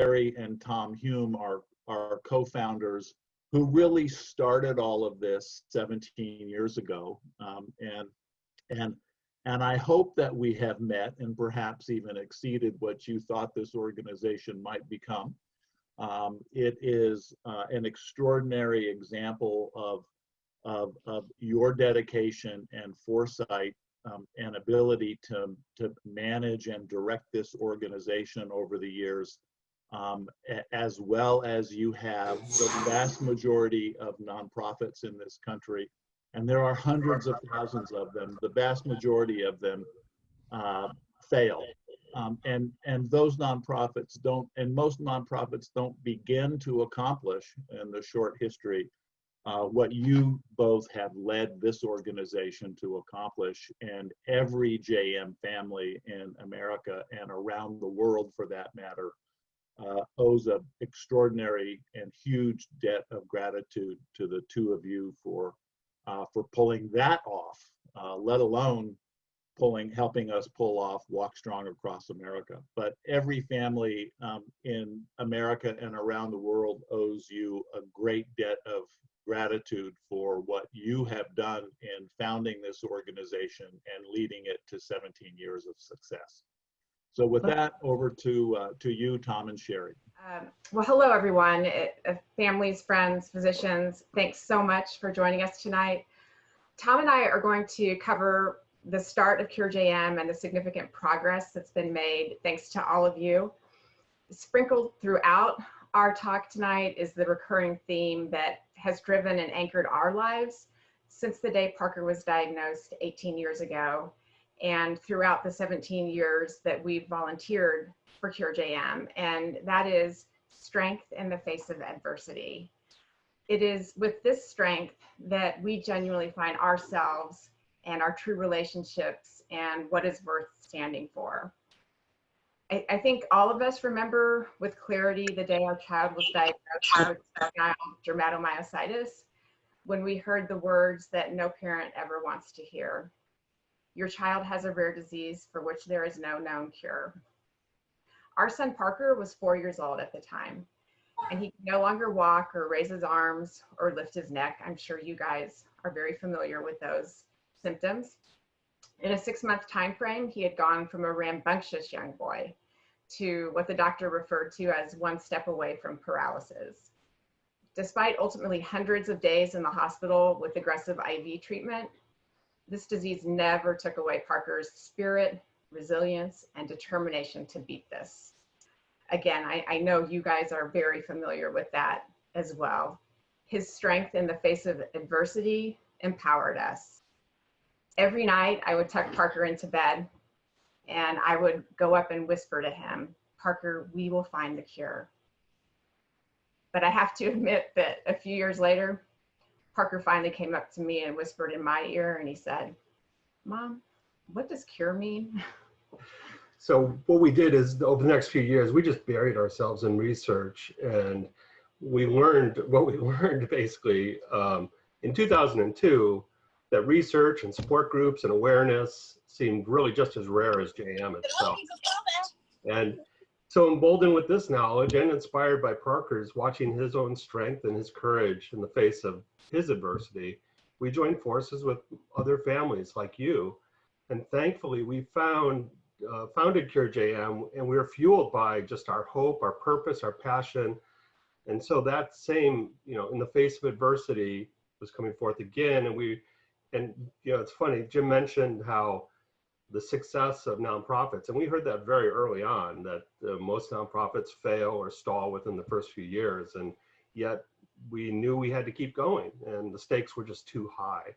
Shari and Tom Hume, our co-founders, who really started all of this 17 years ago. And I hope that we have met and perhaps even exceeded what you thought this organization might become. It is an extraordinary example of your dedication and foresight and ability to manage and direct this organization over the years, as well as you have the vast majority of nonprofits in this country. And there are hundreds of thousands of them. The vast majority of them fail. And those nonprofits don't, and most nonprofits don't begin to accomplish in the short history what you both have led this organization to accomplish, and every JM family in America and around the world for that matter owes an extraordinary and huge debt of gratitude to the two of you for pulling that off, let alone helping us pull off Walk Strong Across America. But every family in America and around the world owes you a great debt of gratitude for what you have done in founding this organization and leading it to 17 years of success. So with that, over to you, Tom and Shari. Well, hello, everyone, families, friends, physicians. Thanks so much for joining us tonight. Tom and I are going to cover the start of CureJM and the significant progress that's been made thanks to all of you. Sprinkled throughout our talk tonight is the recurring theme that has driven and anchored our lives since the day Parker was diagnosed 18 years ago, and throughout the 17 years that we've volunteered for CureJM, and that is strength in the face of adversity. It is with this strength that we genuinely find ourselves and our true relationships and what is worth standing for. I think all of us remember with clarity the day our child was diagnosed with dermatomyositis, when we heard the words that no parent ever wants to hear. Your child has a rare disease for which there is no known cure. Our son Parker was 4 years old at the time, and he could no longer walk or raise his arms or lift his neck. I'm sure you guys are very familiar with those symptoms. In a 6-month time frame, he had gone from a rambunctious young boy to what the doctor referred to as one step away from paralysis. Despite ultimately hundreds of days in the hospital with aggressive IV treatment, this disease never took away Parker's spirit, resilience, and determination to beat this. Again, I know you guys are very familiar with that as well. His strength in the face of adversity empowered us. Every night I would tuck Parker into bed and I would go up and whisper to him, "Parker, we will find the cure." But I have to admit that a few years later, Parker finally came up to me and whispered in my ear and he said, "Mom, what does cure mean?" So what we did is over the next few years, we just buried ourselves in research, and we learned what we learned basically in 2002, that research and support groups and awareness seemed really just as rare as JM itself. And so emboldened with this knowledge and inspired by Parker's watching his own strength and his courage in the face of his adversity, we joined forces with other families like you. And thankfully we founded CureJM, and we were fueled by just our hope, our purpose, our passion. And so that same, in the face of adversity was coming forth again. And it's funny, Jim mentioned how the success of nonprofits, and we heard that very early on, that most nonprofits fail or stall within the first few years, and yet we knew we had to keep going, and the stakes were just too high.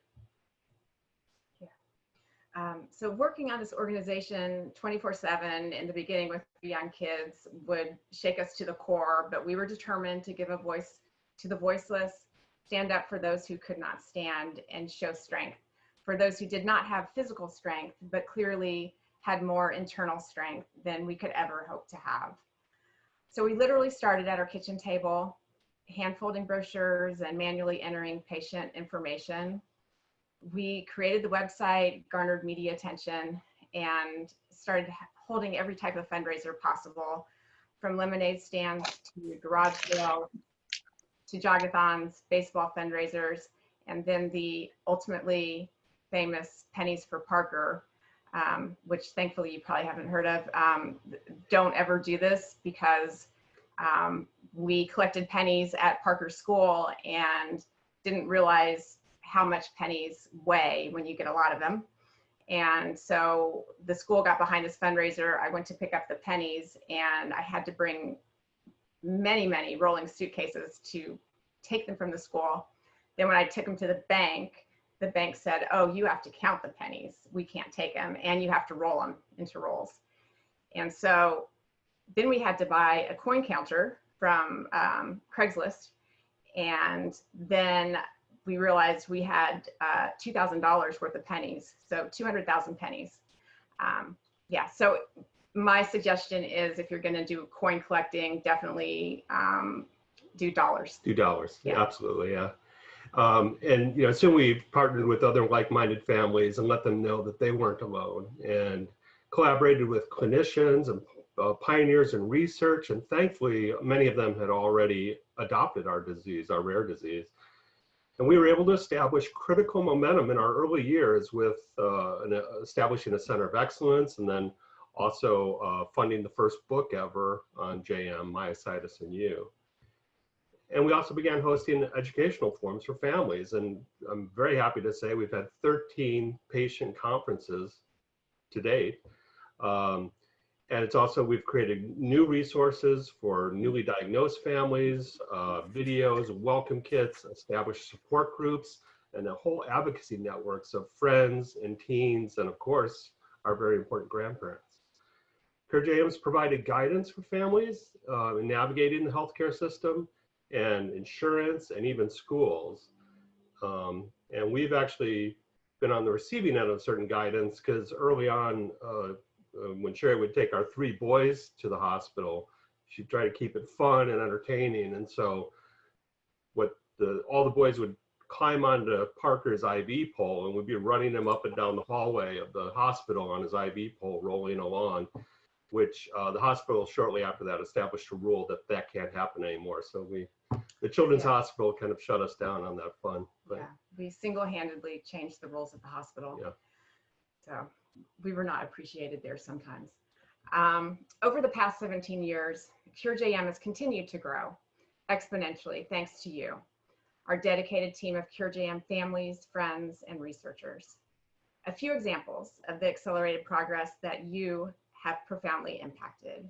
Yeah. So working on this organization 24/7 in the beginning with young kids would shake us to the core, but we were determined to give a voice to the voiceless, stand up for those who could not stand, and show strength for those who did not have physical strength, but clearly had more internal strength than we could ever hope to have. So we literally started at our kitchen table, hand-folding brochures and manually entering patient information. We created the website, garnered media attention, and started holding every type of fundraiser possible, from lemonade stands to garage sales to jogathons, baseball fundraisers, and then the ultimately famous Pennies for Parker, which thankfully you probably haven't heard of. Don't ever do this, because we collected pennies at Parker School and didn't realize how much pennies weigh when you get a lot of them. And so the school got behind this fundraiser. I went to pick up the pennies and I had to bring many, many rolling suitcases to take them from the school. Then when I took them to the bank said, oh, you have to count the pennies. We can't take them, and you have to roll them into rolls. And so then we had to buy a coin counter from Craigslist. And then we realized we had $2,000 worth of pennies, so 200,000 pennies. Yeah, so my suggestion is, if you're going to do coin collecting, definitely do dollars. Do dollars, Yeah. Absolutely, yeah. And soon we partnered with other like-minded families and let them know that they weren't alone, and collaborated with clinicians and pioneers in research. And thankfully, many of them had already adopted our disease, our rare disease. And we were able to establish critical momentum in our early years with establishing a center of excellence, and then also funding the first book ever on JM, myositis in you. And we also began hosting educational forums for families. And I'm very happy to say we've had 13 patient conferences to date. And it's also, we've created new resources for newly diagnosed families, videos, welcome kits, established support groups, and a whole advocacy networks of friends and teens, and of course, our very important grandparents. CureJM's provided guidance for families in navigating the healthcare system and insurance and even schools. And we've actually been on the receiving end of certain guidance, because early on, when Shari would take our 3 boys to the hospital, she'd try to keep it fun and entertaining. And so all the boys would climb onto Parker's IV pole, and we'd be running him up and down the hallway of the hospital on his IV pole, rolling along, which the hospital shortly after that established a rule that can't happen anymore. So the Children's Hospital kind of shut us down on that fun. But, yeah, we single-handedly changed the rules at the hospital. Yeah. So we were not appreciated there sometimes. Over the past 17 years, CureJM has continued to grow exponentially thanks to you, our dedicated team of CureJM families, friends, and researchers. A few examples of the accelerated progress that you have profoundly impacted.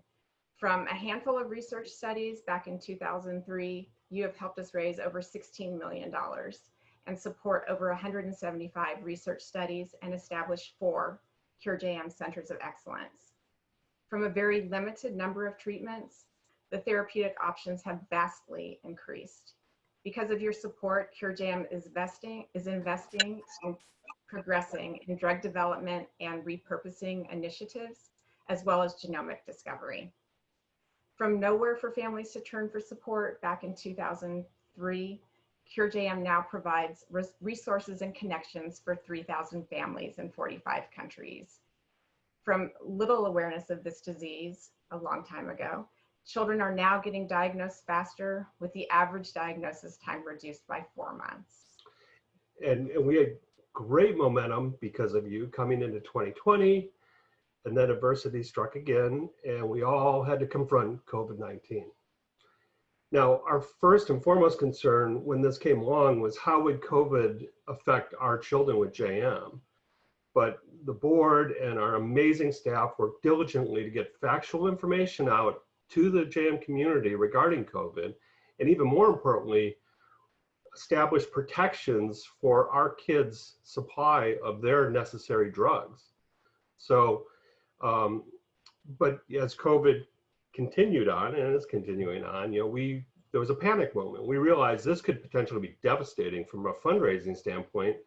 From a handful of research studies back in 2003, you have helped us raise over $16 million and support over 175 research studies and establish 4 CureJM Centers of Excellence. From a very limited number of treatments, the therapeutic options have vastly increased. Because of your support, CureJM is investing and progressing in drug development and repurposing initiatives, as well as genomic discovery. From nowhere for families to turn for support back in 2003, CureJM now provides resources and connections for 3,000 families in 45 countries. From little awareness of this disease a long time ago, children are now getting diagnosed faster, with the average diagnosis time reduced by 4 months. And we had great momentum because of you coming into 2020, and then adversity struck again, and we all had to confront COVID-19. Now, our first and foremost concern when this came along was, how would COVID affect our children with JM? But the board and our amazing staff worked diligently to get factual information out to the JM community regarding COVID, and even more importantly, establish protections for our kids' supply of their necessary drugs. So, but as COVID continued on, and is continuing on, there was a panic moment. We realized this could potentially be devastating from a fundraising standpoint,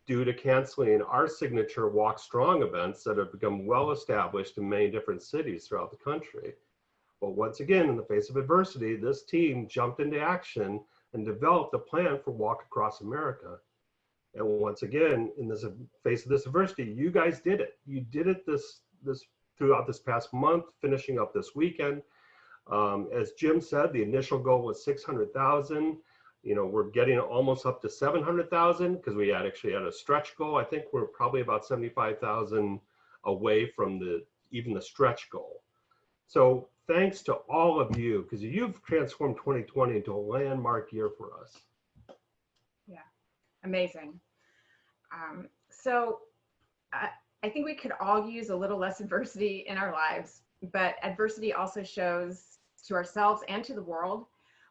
due to canceling our signature Walk Strong events that have become well established in many different cities throughout the country. But once again, in the face of adversity, this team jumped into action and developed a plan for Walk Across America. And once again, in the face of this adversity, you guys did it. You did it throughout this past month, finishing up this weekend. As Jim said, the initial goal was 600,000. You know, we're getting almost up to 700,000 because we actually had a stretch goal. I think we're probably about 75,000 away from even the stretch goal. So thanks to all of you, because you've transformed 2020 into a landmark year for us. Yeah, amazing. I think we could all use a little less adversity in our lives, but adversity also shows to ourselves and to the world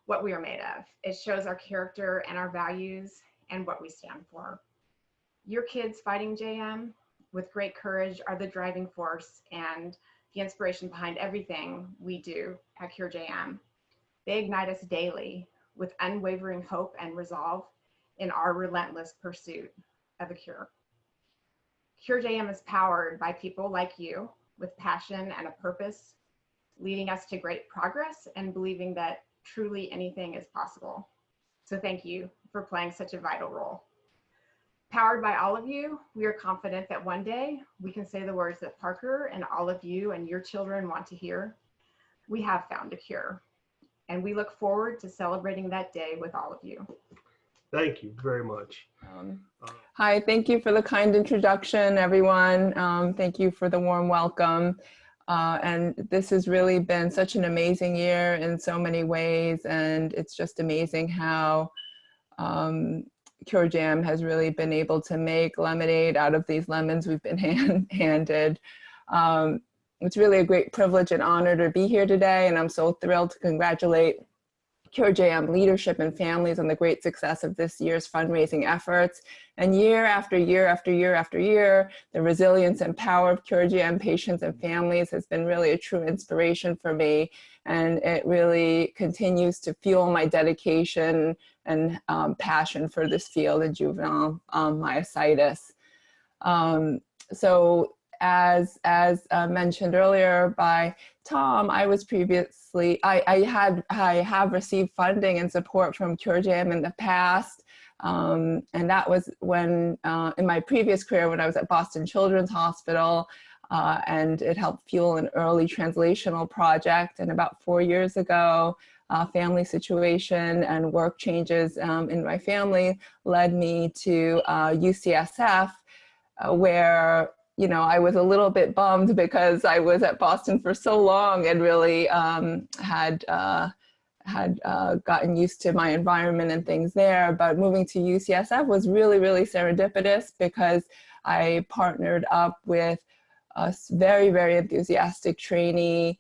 what we are made of. It shows our character and our values and what we stand for. Your kids fighting JM with great courage are the driving force and the inspiration behind everything we do at Cure JM. They ignite us daily with unwavering hope and resolve in our relentless pursuit of a cure. Cure JM is powered by people like you with passion and a purpose, leading us to great progress and believing that truly anything is possible. So thank you for playing such a vital role. Powered by all of you, we are confident that one day we can say the words that Parker and all of you and your children want to hear. We have found a cure, and we look forward to celebrating that day with all of you. Thank you very much. Hi, thank you for the kind introduction, everyone. Thank you for the warm welcome. And this has really been such an amazing year in so many ways, and it's just amazing how Cure JM has really been able to make lemonade out of these lemons we've been handed. It's really a great privilege and honor to be here today, and I'm so thrilled to congratulate Cure JM leadership and families on the great success of this year's fundraising efforts. And year after year after year after year, the resilience and power of Cure JM patients and families has been really a true inspiration for me. And it really continues to fuel my dedication and passion for this field in juvenile myositis. So as mentioned earlier by Tom, I was previously, I have received funding and support from Cure JM in the past. And that was when, in my previous career, when I was at Boston Children's Hospital, and it helped fuel an early translational project. And about 4 years ago, family situation and work changes in my family led me to UCSF, where I was a little bit bummed because I was at Boston for so long and really had gotten used to my environment and things there. But moving to UCSF was really, really serendipitous because I partnered up with a very, very enthusiastic trainee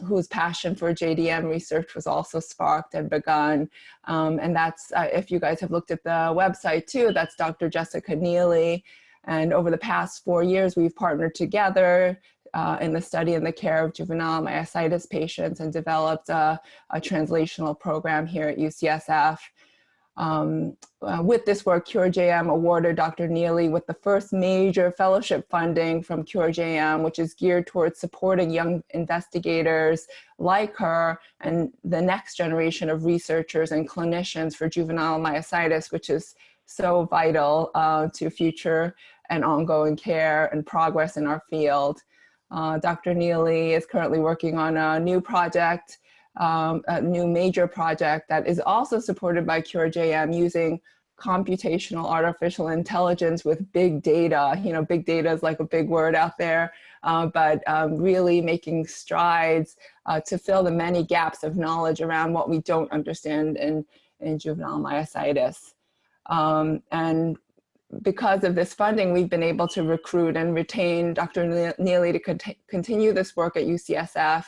whose passion for JDM research was also sparked and begun. And that's, if you guys have looked at the website too, that's Dr. Jessica Neely. And over the past 4 years, we've partnered together in the study and the care of juvenile myositis patients and developed a translational program here at UCSF. With this work, Cure JM awarded Dr. Neely with the first major fellowship funding from Cure JM, which is geared towards supporting young investigators like her and the next generation of researchers and clinicians for juvenile myositis, which is so vital to future and ongoing care and progress in our field. Dr. Neely is currently working on a new project, a new major project that is also supported by Cure JM using computational artificial intelligence with big data. Big data is like a big word out there, but really making strides to fill the many gaps of knowledge around what we don't understand in juvenile myositis. And because of this funding, we've been able to recruit and retain Dr. Neely to continue this work at UCSF.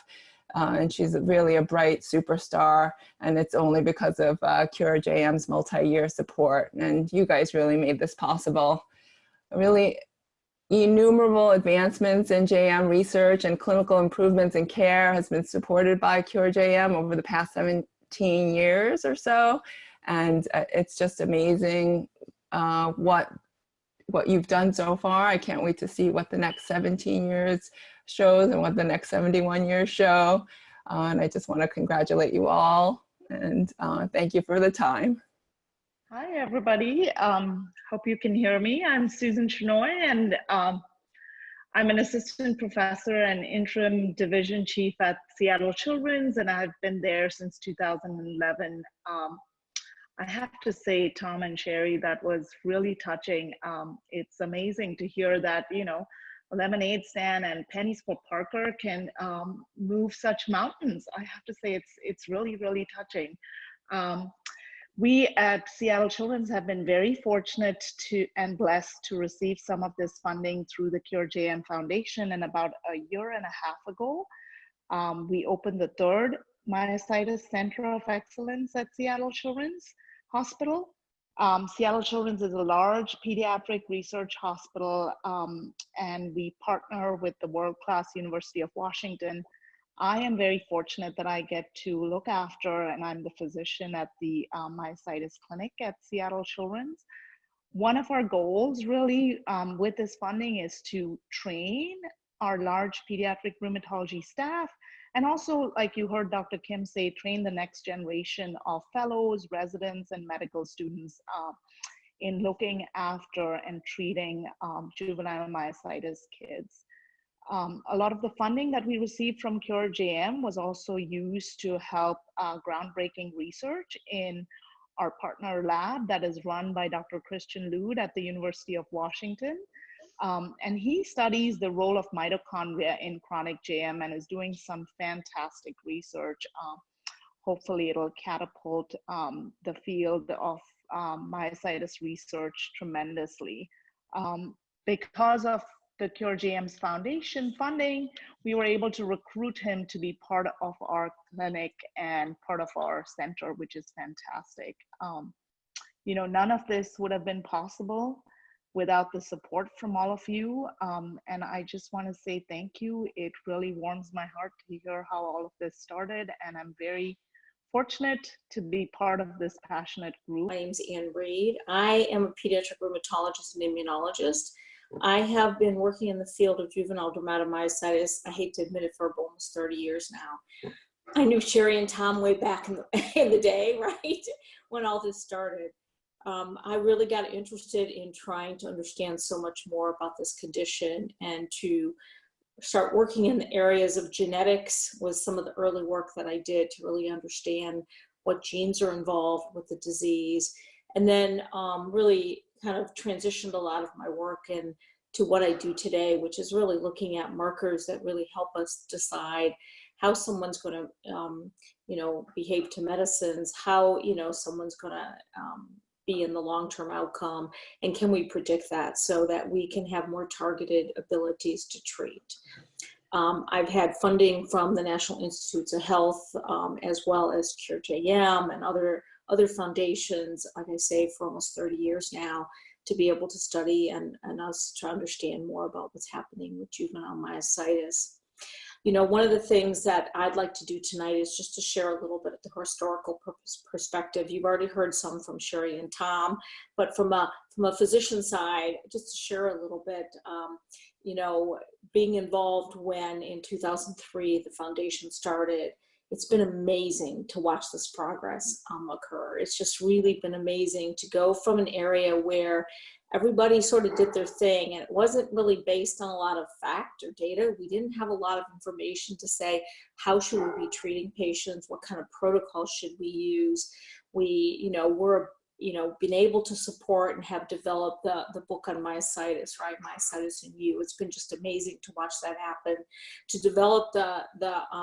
And she's really a bright superstar, and it's only because of Cure JM's multi-year support. And you guys really made this possible. Really innumerable advancements in JM research and clinical improvements in care has been supported by Cure JM over the past 17 years or so. And it's just amazing what you've done so far. I can't wait to see what the next 17 years shows and what the next 71 years show. And I just want to congratulate you all and thank you for the time. Hi, everybody. Hope you can hear me. I'm Susan Shenoi, and I'm an assistant professor and interim division chief at Seattle Children's, and I've been there since 2011. I have to say, Tom and Shari, that was really touching. It's amazing to hear that, you know, a lemonade stand and pennies for Parker can move such mountains. I have to say, it's really, really touching. We at Seattle Children's have been very fortunate and blessed to receive some of this funding through the CureJM Foundation. And about a year and a half ago, we opened the third Myositis Center of Excellence at Seattle Children's Hospital. Seattle Children's is a large pediatric research hospital, and we partner with the world-class University of Washington. I am very fortunate that I get to look after, and I'm the physician at the myositis clinic at Seattle Children's. One of our goals really with this funding is to train our large pediatric rheumatology staff, and also, like you heard Dr. Kim say, train the next generation of fellows, residents, and medical students in looking after and treating juvenile myositis kids. A lot of the funding that we received from CureJM was also used to help groundbreaking research in our partner lab that is run by Dr. Christian Lude at the University of Washington. And he studies the role of mitochondria in chronic JM and is doing some fantastic research. Hopefully it'll catapult the field of myositis research tremendously. Because of the CureJM's foundation funding, we were able to recruit him to be part of our clinic and part of our center, which is fantastic. You know, none of this would have been possible without the support from all of you. And I just want to say thank you. It really warms my heart to hear how all of this started. And I'm very fortunate to be part of this passionate group. My name's Ann Reed. I am a pediatric rheumatologist and immunologist. I have been working in the field of juvenile dermatomyositis, I hate to admit it, for almost 30 years now. I knew Shari and Tom way back in the day, right? When all this started. I really got interested in trying to understand so much more about this condition, and to start working in the areas of genetics was some of the early work that I did to really understand what genes are involved with the disease. And then really kind of transitioned a lot of my work into what I do today, which is really looking at markers that really help us decide how someone's going to, you know, behave to medicines, how, you know, someone's going to be in the long-term outcome, and can we predict that so that we can have more targeted abilities to treat. I've had funding from the National Institutes of Health, as well as CureJM and other foundations, like I say, for almost 30 years now, to be able to study and us to understand more about what's happening with juvenile myositis. You know, one of the things that I'd like to do tonight is just to share a little bit of the historical perspective. You've already heard some from Shari and Tom, but from a physician side, just to share a little bit, you know, being involved when in 2003 the foundation started, it's been amazing to watch this progress occur. It's just really been amazing to go from an area where everybody sort of did their thing, and it wasn't really based on a lot of fact or data. We didn't have a lot of information to say, how should we be treating patients? What kind of protocols should we use? We, you know, were, you know, been able to support and have developed the book on myositis, right? Myositis in You. It's been just amazing to watch that happen. To develop the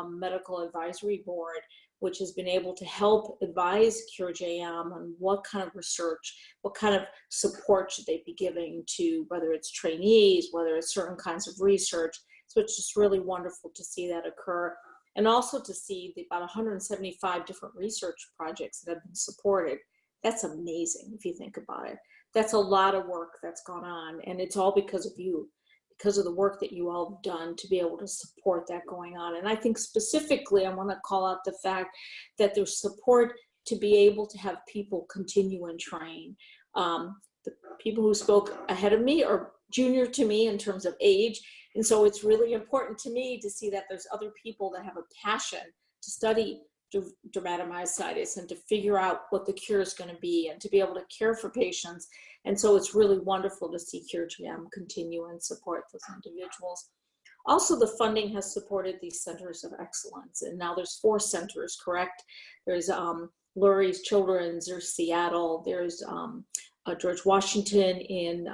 medical advisory board, which has been able to help advise CureJM on what kind of research, what kind of support should they be giving to, whether it's trainees, whether it's certain kinds of research. So it's just really wonderful to see that occur. And also to see about 175 different research projects that have been supported. That's amazing if you think about it. That's a lot of work that's gone on, and it's all because of you, because of the work that you all have done to be able to support that going on. And I think specifically, I want to call out the fact that there's support to be able to have people continue and train. The people who spoke ahead of me are junior to me in terms of age. And so it's really important to me to see that there's other people that have a passion to study dermatomyositis and to figure out what the cure is going to be and to be able to care for patients. And so it's really wonderful to see CureGM continue and support those individuals. Also, the funding has supported these centers of excellence. And now there's 4 centers, correct? There's Lurie's Children's, there's Seattle, there's George Washington in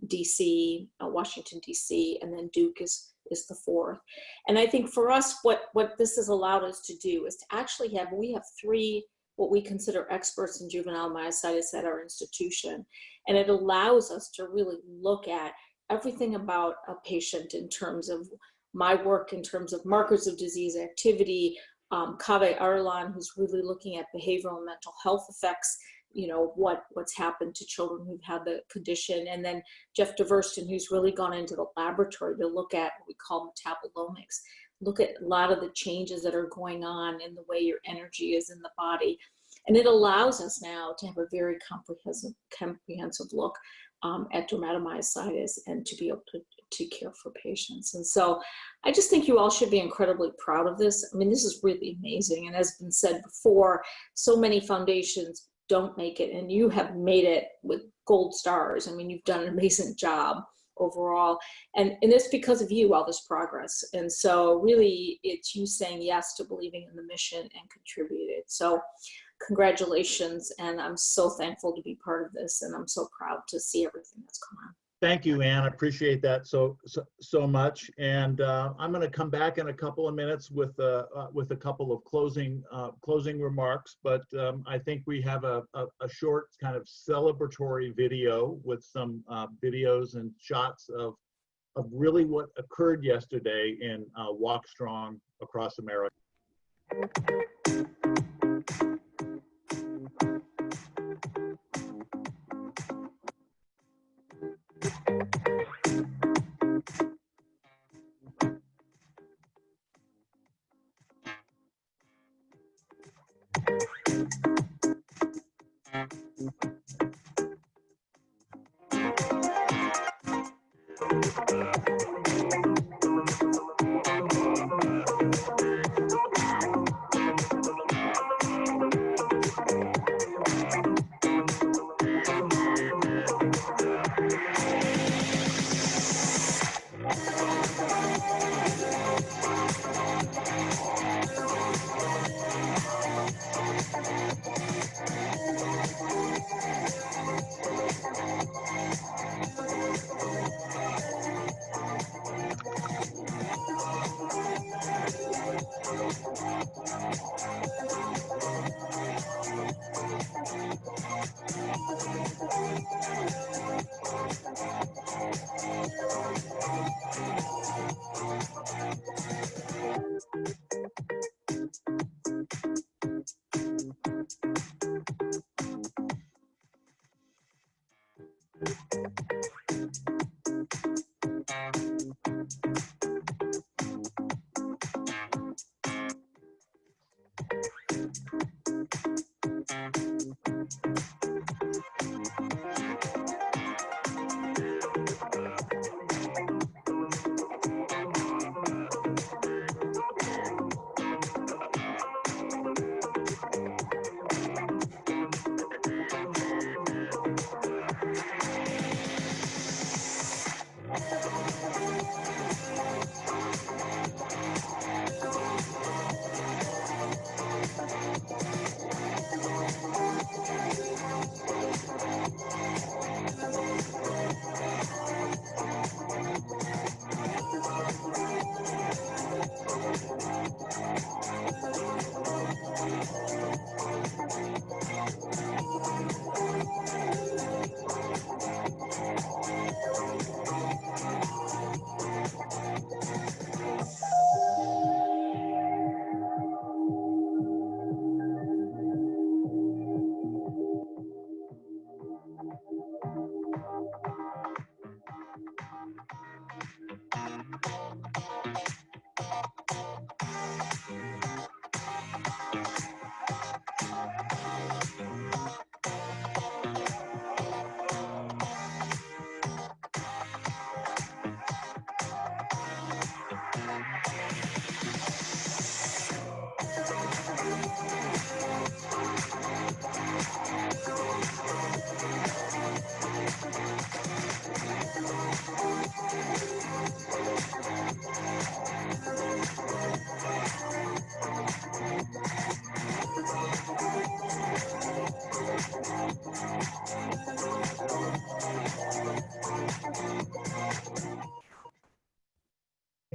DC, Washington, DC, and then Duke is the 4th. And I think for us, what this has allowed us to do is to actually we have 3 what we consider experts in juvenile myositis at our institution. And it allows us to really look at everything about a patient in terms of my work, in terms of markers of disease activity, Kaveh Arlan, who's really looking at behavioral and mental health effects, you know, what's happened to children who've had the condition. And then Jeff DeVersten, who's really gone into the laboratory to look at what we call metabolomics, look at a lot of the changes that are going on in the way your energy is in the body. And it allows us now to have a very comprehensive look at dermatomyositis and to be able to care for patients. And so I just think you all should be incredibly proud of this. I mean, this is really amazing. And as has been said before, so many foundations don't make it, and you have made it with gold stars. I mean, you've done an amazing job overall. And it's because of you, all this progress. And so really it's you saying yes to believing in the mission and contributed. So congratulations. And I'm so thankful to be part of this. And I'm so proud to see everything that's come on. Thank you, Anne. I appreciate that so much. And I'm going to come back in a couple of minutes with a couple of closing remarks. But I think we have a short kind of celebratory video with some videos and shots of really what occurred yesterday in Walk Strong Across America.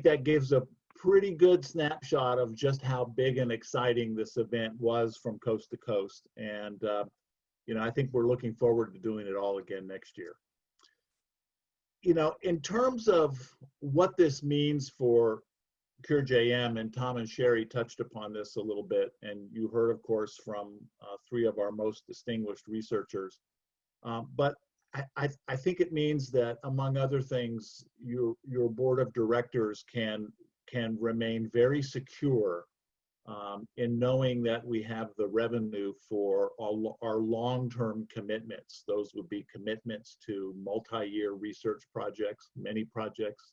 that gives a pretty good snapshot of just how big and exciting this event was from coast to coast. And, you know, I think we're looking forward to doing it all again next year. You know, in terms of what this means for CureJM, and Tom and Shari touched upon this a little bit, and you heard, of course, from 3 of our most distinguished researchers. But I think it means that, among other things, your board of directors can remain very secure in knowing that we have the revenue for our long-term commitments. Those would be commitments to multi-year research projects. Many projects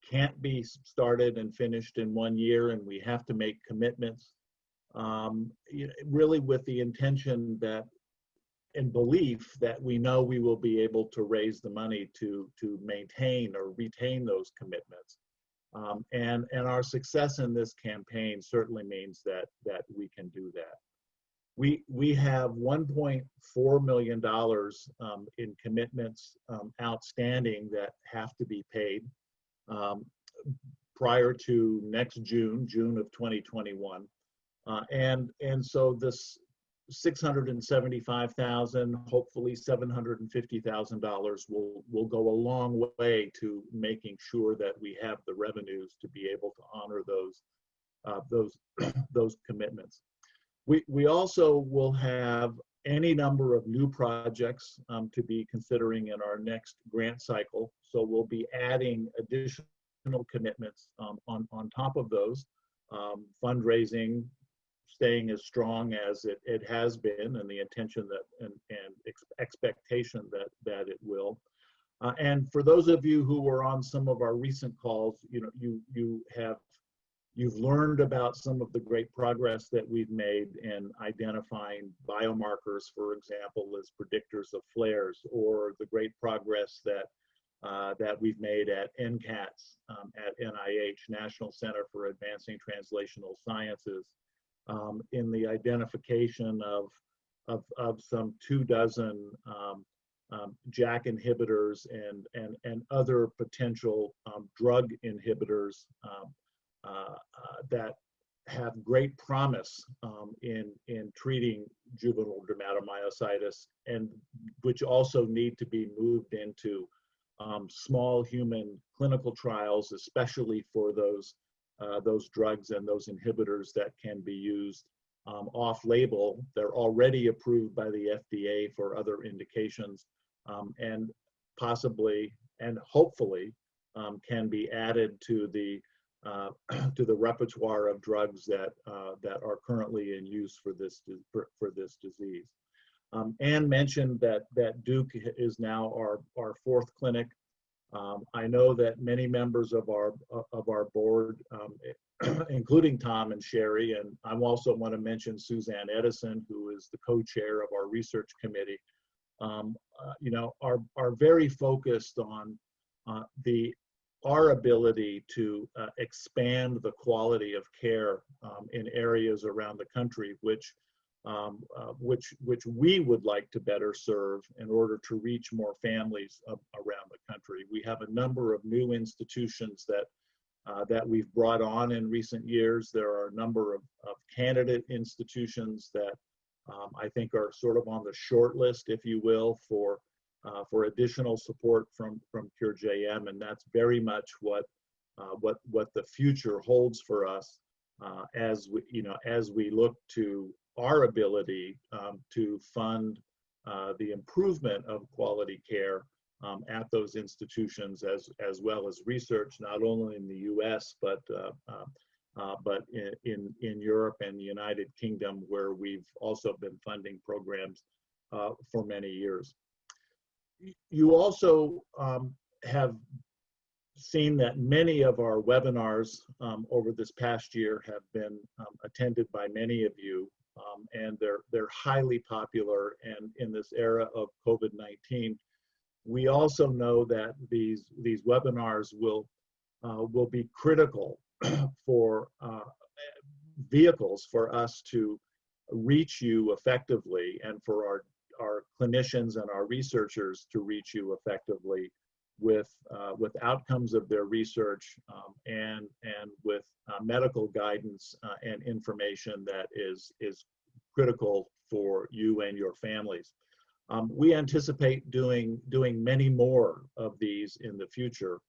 can't be started and finished in 1 year, and we have to make commitments, you know, really with the intention that, and belief that we know we will be able to raise the money to maintain or retain those commitments. And our success in this campaign certainly means that we can do that. We have $1.4 million in commitments outstanding that have to be paid prior to next June of 2021. And so this $675,000, hopefully $750,000 will go a long way to making sure that we have the revenues to be able to honor those commitments. We also will have any number of new projects to be considering in our next grant cycle. So we'll be adding additional commitments on top of those, fundraising staying as strong as it has been, and the intention that and expectation that it will. And for those of you who were on some of our recent calls, you know, you've learned about some of the great progress that we've made in identifying biomarkers, for example, as predictors of flares, or the great progress that we've made at NCATS, at NIH, National Center for Advancing Translational Sciences, in the identification of some 24 JAK inhibitors and other potential drug inhibitors that have great promise in treating juvenile dermatomyositis, and which also need to be moved into small human clinical trials, especially for those drugs and those inhibitors that can be used off-label. They're already approved by the FDA for other indications, and possibly and hopefully can be added to the repertoire of drugs that are currently in use for this disease. Anne mentioned that Duke is now our 4th clinic. I know that many members of our board, including Tom and Shari, and I also want to mention Suzanne Edison, who is the co-chair of our research committee, you know, are very focused on our ability to expand the quality of care in areas around the country, which we would like to better serve in order to reach more families around the country. We have a number of new institutions that we've brought on in recent years. There are a number of candidate institutions that I think are sort of on the short list, if you will, for additional support from CureJM, and that's very much what the future holds for us as we look to our ability to fund the improvement of quality care at those institutions, as well as research, not only in the U.S. but in Europe and the United Kingdom, where we've also been funding programs for many years. You also have seen that many of our webinars over this past year have been attended by many of you, and they're highly popular. And in this era of COVID-19, we also know that these webinars will be critical for vehicles for us to reach you effectively, and for our clinicians and our researchers to reach you effectively with outcomes of their research and with medical guidance and information that is critical for you and your families. We anticipate doing many more of these in the future,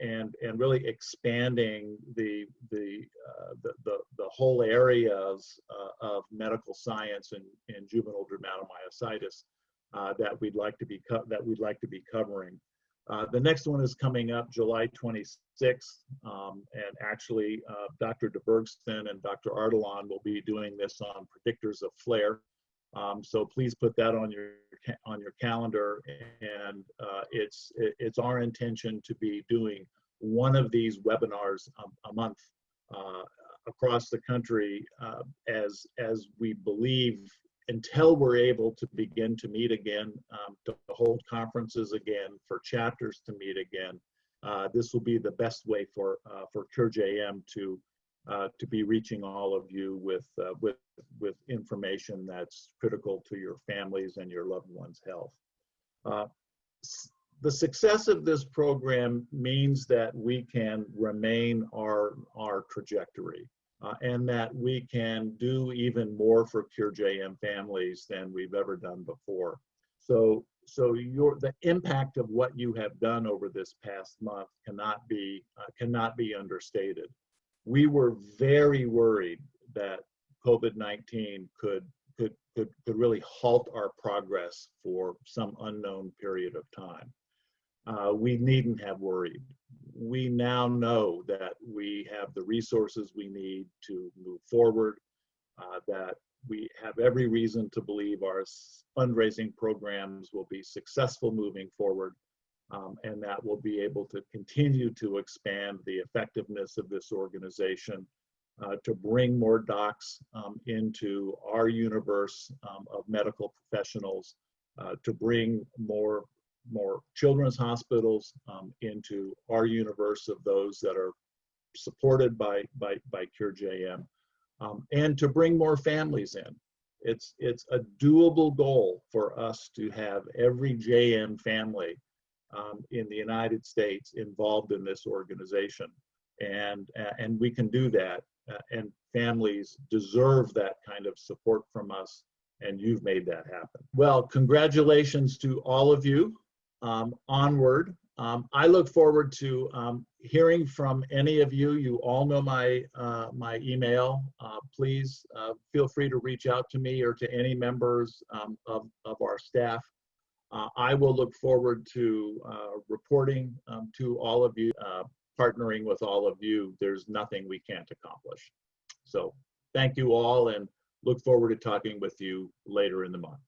and really expanding the whole areas of medical science in juvenile dermatomyositis that we'd like to be covering. The next one is coming up July 26th, and actually Dr. DeBergston and Dr. Ardalan will be doing this on predictors of flare. So please put that on your calendar, and it's our intention to be doing one of these webinars a month across the country as we believe, until we're able to begin to meet again, to hold conferences again, for chapters to meet again. This will be the best way for CureJM to be reaching all of you with information that's critical to your families and your loved ones' health. The success of this program means that we can remain our trajectory. And that we can do even more for CureJM families than we've ever done before. So the impact of what you have done over this past month cannot be understated. We were very worried that COVID-19 could really halt our progress for some unknown period of time. We needn't have worried. We now know that we have the resources we need to move forward, that we have every reason to believe our fundraising programs will be successful moving forward, and that we'll be able to continue to expand the effectiveness of this organization, to bring more docs into our universe of medical professionals, to bring more children's hospitals into our universe of those that are supported by CureJM, and to bring more families in. It's a doable goal for us to have every JM family in the United States involved in this organization, and we can do that, and families deserve that kind of support from us, and you've made that happen. Well, congratulations to all of you. Onward. I look forward to hearing from any of you. You all know my email. Please feel free to reach out to me or to any members of our staff. I will look forward to reporting to all of you, partnering with all of you. There's nothing we can't accomplish. So thank you all, and look forward to talking with you later in the month.